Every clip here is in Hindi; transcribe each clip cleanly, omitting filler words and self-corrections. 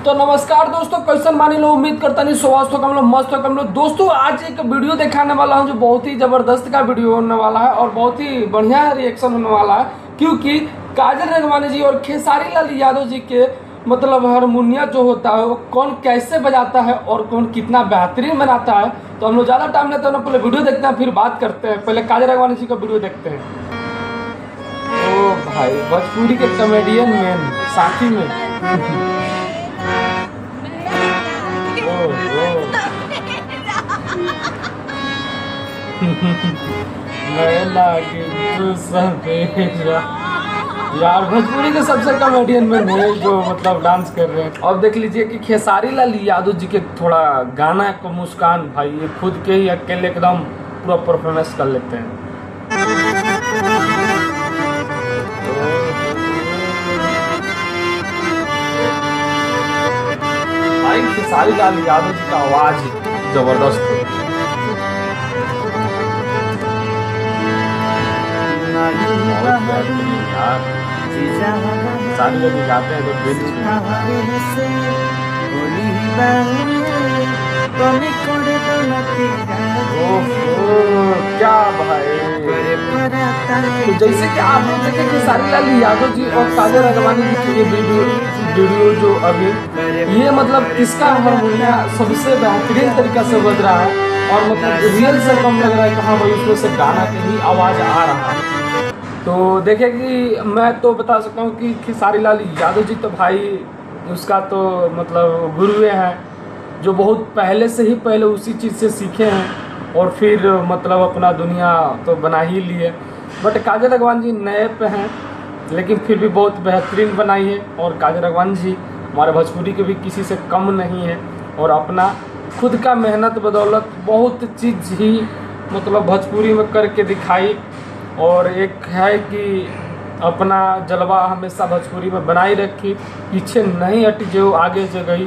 तो नमस्कार दोस्तों, कैसन मानी लो। उम्मीद करता नहीं स्वास्थ्य हो कम लो, मस्त हो कम लो। दोस्तों आज एक वीडियो दिखाने वाला हूं जो बहुत ही जबरदस्त का वीडियो होने वाला है और बहुत ही बढ़िया रिएक्शन होने वाला है, क्योंकि काजल रघवानी जी और खेसारी लाल यादव जी के मतलब हारमोनिया जो होता है वो कौन कैसे बजाता है और कौन कितना बेहतरीन बनाता है। तो हम लोग ज़्यादा टाइम लेते हैं, पहले वीडियो देखते हैं फिर बात करते हैं। पहले काजल रघवानी जी का वीडियो देखते हैं। ओ भाई, भोजपुरी के कॉमेडियन मैन साथी में यार भोजपुरी के सबसे कॉमेडियन में है जो मतलब डांस कर रहे हैं। अब देख लीजिए कि खेसारी लाल यादव जी के थोड़ा गाना को मुस्कान भाई ये खुद के ही अकेले एकदम पूरा परफॉर्मेंस कर लेते हैं। भाई खेसारी लाल यादव जी का आवाज जबरदस्त है। सारे लोग गाते हैं तो क्या भाई। तो जैसे कि आप लोग देखें कि खेसारी लाल यादव जी और काजल रघवानी जी की ये वीडियो जो अभी ये मतलब किसका हारमोनिया सबसे बेहतरीन तरीका से बज रहा है और मतलब रियल से कम लग रहा है कि हाँ भाई उसमें से गाना की ही आवाज़ आ रहा है। तो देखें कि मैं तो बता सकता हूँ कि खेसारी लाल यादव जी तो भाई उसका तो मतलब गुरुए हैं जो बहुत पहले से ही पहले उसी चीज़ से सीखे हैं और फिर मतलब अपना दुनिया तो बना ही लिए। बट काजल रघवानी जी नए पे हैं लेकिन फिर भी बहुत बेहतरीन बनाई है और काजल रघवानी जी हमारे भोजपुरी के भी किसी से कम नहीं है और अपना खुद का मेहनत बदौलत बहुत चीज़ ही मतलब भोजपुरी में करके दिखाई। और एक है कि अपना जलवा हमेशा भोजपुरी में बनाई रखी, पीछे नहीं हटी, जो आगे जो गई।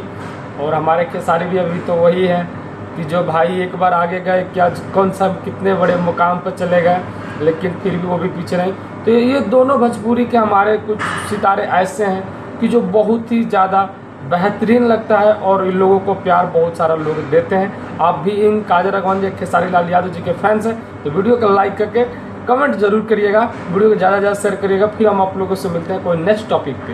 और हमारे खेसारी भी अभी तो वही है कि जो भाई एक बार आगे गए क्या कौन सा कितने बड़े मुकाम पर चले गए लेकिन फिर भी वो भी पीछे नहीं। तो ये दोनों भोजपुरी के हमारे कुछ सितारे ऐसे हैं कि जो बहुत ही ज़्यादा बेहतरीन लगता है और इन लोगों को प्यार बहुत सारा लोग देते हैं। आप भी इन काजल रघवानी जी खेसारी लाल यादव जी के फैंस हैं तो वीडियो को लाइक करके कमेंट जरूर करिएगा, वीडियो को ज़्यादा से ज़्यादा शेयर करिएगा। फिर हम आप लोगों से मिलते हैं कोई नेक्स्ट टॉपिक पे।